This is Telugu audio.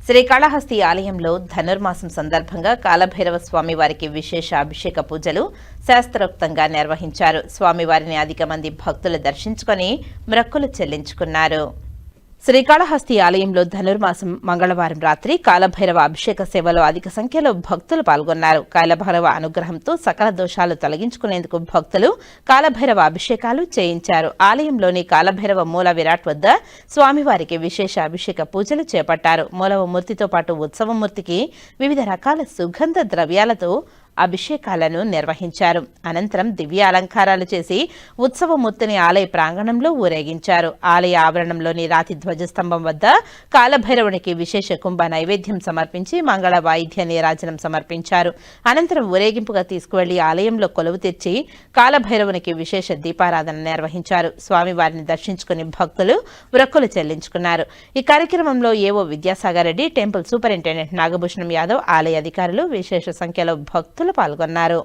శ్రీకాళహస్తి ఆలయంలో ధనుర్మాసం సందర్భంగా కాలభైరవ స్వామివారికి విశేష అభిషేక పూజలు శాస్త్రోక్తంగా నిర్వహించారు. స్వామివారిని అధిక మంది భక్తులు దర్శించుకొని మొక్కులు చెల్లించుకున్నారు. శ్రీకాళహస్తి ఆలయంలో ధనుర్మాసం మంగళవారం రాత్రి కాలభైరవ అభిషేక సేవలో అధిక సంఖ్యలో భక్తులు పాల్గొన్నారు. కాలభైరవ అనుగ్రహంతో సకల దోషాలు తొలగించుకునేందుకు భక్తులు కాలభైరవ అభిషేకాలు చేయించారు. ఆలయంలోని కాలభైరవ మూల విరాట్ వద్ద స్వామివారికి విశేష అభిషేక పూజలు చేపట్టారు. మూలవమూర్తితో పాటు ఉత్సవమూర్తికి వివిధ రకాల సుగంధ ద్రవ్యాలతో అభిషేకాలను నిర్వహించారు. అనంతరం దివ్య అలంకారాలు చేసి ఉత్సవమూర్తిని ఆలయ ప్రాంగణంలో ఊరేగించారు. ఆలయ ఆవరణంలోని రాతి ధ్వజస్తంభం వద్ద కాలభైరవునికి విశేష కుంభ నైవేద్యం సమర్పించి మంగళ వాయిద్య నీరాజనం సమర్పించారు. అనంతరం ఊరేగింపుగా తీసుకువెళ్లి ఆలయంలో కొలువు తెచ్చి కాలభైరవునికి విశేష దీపారాధన నిర్వహించారు. స్వామివారిని దర్శించుకుని భక్తులు మొక్కులు చెల్లించుకున్నారు. ఈ కార్యక్రమంలో ఏవో విద్యాసాగర్ రెడ్డి, టెంపుల్ సూపరింటెండెంట్ నాగభూషణం యాదవ్, ఆలయ అధికారులు, విశేష సంఖ్యలో భక్తులు పాల్గొన్నారు.